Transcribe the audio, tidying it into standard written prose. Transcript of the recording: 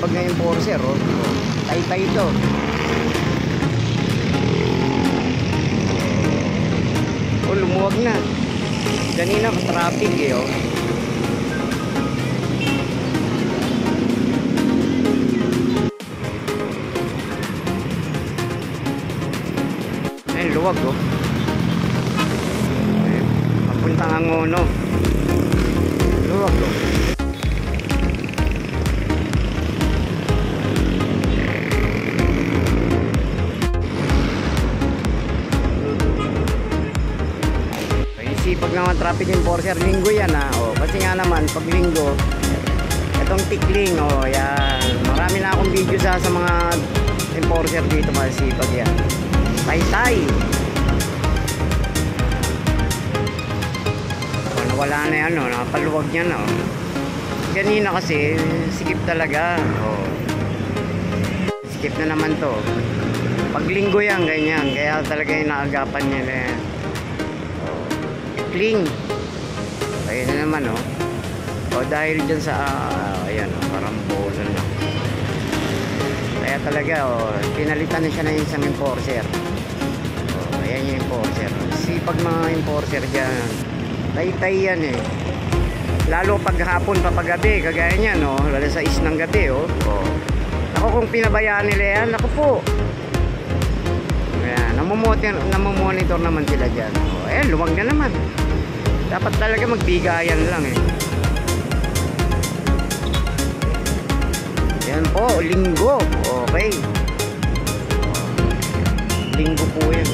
sipag na enforcer, oh. Tay-tay ito. Oh, lumuwag na. Kanina traffic eh, oh. Ayun, luwag, oh. Papuntang Angono. Luwag, oh. Sipag naman traffic enforcer, linggo yan oh, kasi nga naman pag linggo itong tikling, oh, yan, marami na akong video sa mga enforcer dito, masipag yan, tay-tay. Oh, nawala na yan, oh, nakapaluwag niya na, oh. Kanina kasi sikip talaga, oh. Sikip na naman to pag linggo yan, ganyan, kaya talaga yung naagapan niya na yan. Kling. Ayun na naman, oh. O dahil dyan sa ayan, oh, parang bolan na. Kaya talaga, oh, pinalitan na siya na isang enforcer. Oh, ayan yung enforcer. Sipag mga enforcer dyan. Tay-tay yan eh. Lalo pag hapon pa paggabi, kagaya niyan, oh, lalo sa ng gabi, oh. Oh. Ako kung pinabayaan nila yan, ako po. Ayan, namomonitor naman sila dyan. Oh, ayan, luwag na naman. Dapat talaga magbigayan lang eh. Yan po, linggo. Okay. Linggo po yan.